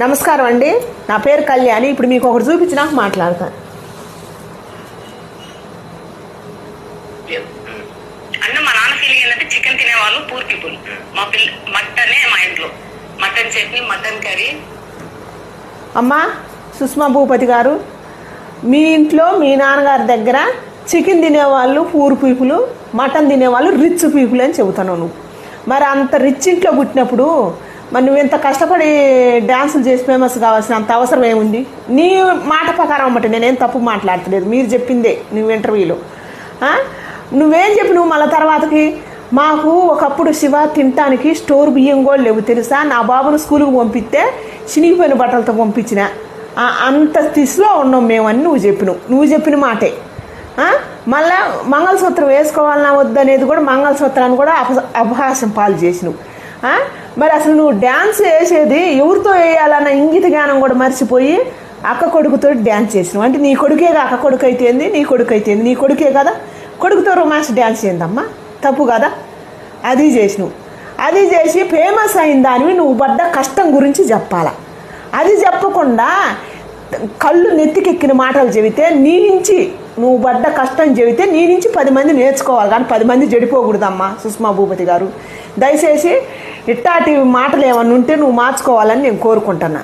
నమస్కారం అండి, నా పేరు కళ్యాణి. ఇప్పుడు మీకు ఒకటి చూపించి నాకు మాట్లాడతాను. అంటే మా నాన్న ఫీలింగ్ ఏంటంటే చికెన్ తినేవాళ్ళు పూర్ పీపుల్. మా మటనే మా ఇంట్లో మటన్ చట్నీ, మటన్ కర్రీ. అమ్మా సుష్మా భూపతి గారు, మీ ఇంట్లో మీ నాన్నగారి దగ్గర చికెన్ తినేవాళ్ళు పూర్ పీపుల్, మటన్ తినేవాళ్ళు రిచ్ పీపుల్ అని చెబుతాను. నువ్వు మరి అంత రిచ్ ఇంట్లో పుట్టినప్పుడు మరి నువ్వు ఎంత కష్టపడి డ్యాన్సులు చేసి ఫేమస్ కావాల్సిన అంత అవసరం ఏముంది? నీ మాట ప్రకారం అన్నమాట, నేనేం తప్పు మాట్లాడతలేదు, మీరు చెప్పిందే నువ్వు ఇంటర్వ్యూలో. నువ్వేం చెప్పి నువ్వు మళ్ళీ తర్వాతకి మాకు ఒకప్పుడు శివ తినటానికి స్టోర్ బియ్యం కూడా లేవు తెలుసా, నా బాబును స్కూల్కి పంపిస్తే చినిగిపోయిన బట్టలతో పంపించిన అంత స్థితిలో ఉన్నాం మేమని నువ్వు చెప్పిన మాటే. మళ్ళా మంగళసూత్రం వేసుకోవాలన్నా వద్దనేది కూడా మంగళసూత్రాన్ని కూడా అపహాసం పాలు చేసినావు. మరి అసలు నువ్వు డ్యాన్స్ వేసేది ఎవరితో వేయాలన్న ఇంగిత జ్ఞానం కూడా మర్చిపోయి అక్క కొడుకుతో డ్యాన్స్ చేసినావు. అంటే నీ కొడుకేగా అక్క కొడుకు అయితేంది, నీ కొడుకు అయితేంది, నీ కొడుకే కదా, కొడుకుతో రొమాన్స్ డ్యాన్స్ చేయందమ్మా, తప్పు కదా. అది చేసినావు, అది చేసి ఫేమస్ అయిన దానివి నువ్వు పడ్డ కష్టం గురించి చెప్పాలా. అది చెప్పకుండా కళ్ళు నెత్తికెక్కిన మాటలు చెబితే నీ నుంచి నువ్వు పడ్డ కష్టం చెబితే నీ నుంచి 10 మంది నేర్చుకోవాలి, కానీ 10 మంది చెడిపోకూడదమ్మా సుష్మా భూపతి గారు. దయచేసి ఇట్టాటి మాటలు ఏమన్నా ఉంటే నువ్వు మార్చుకోవాలని నేను కోరుకుంటున్నా.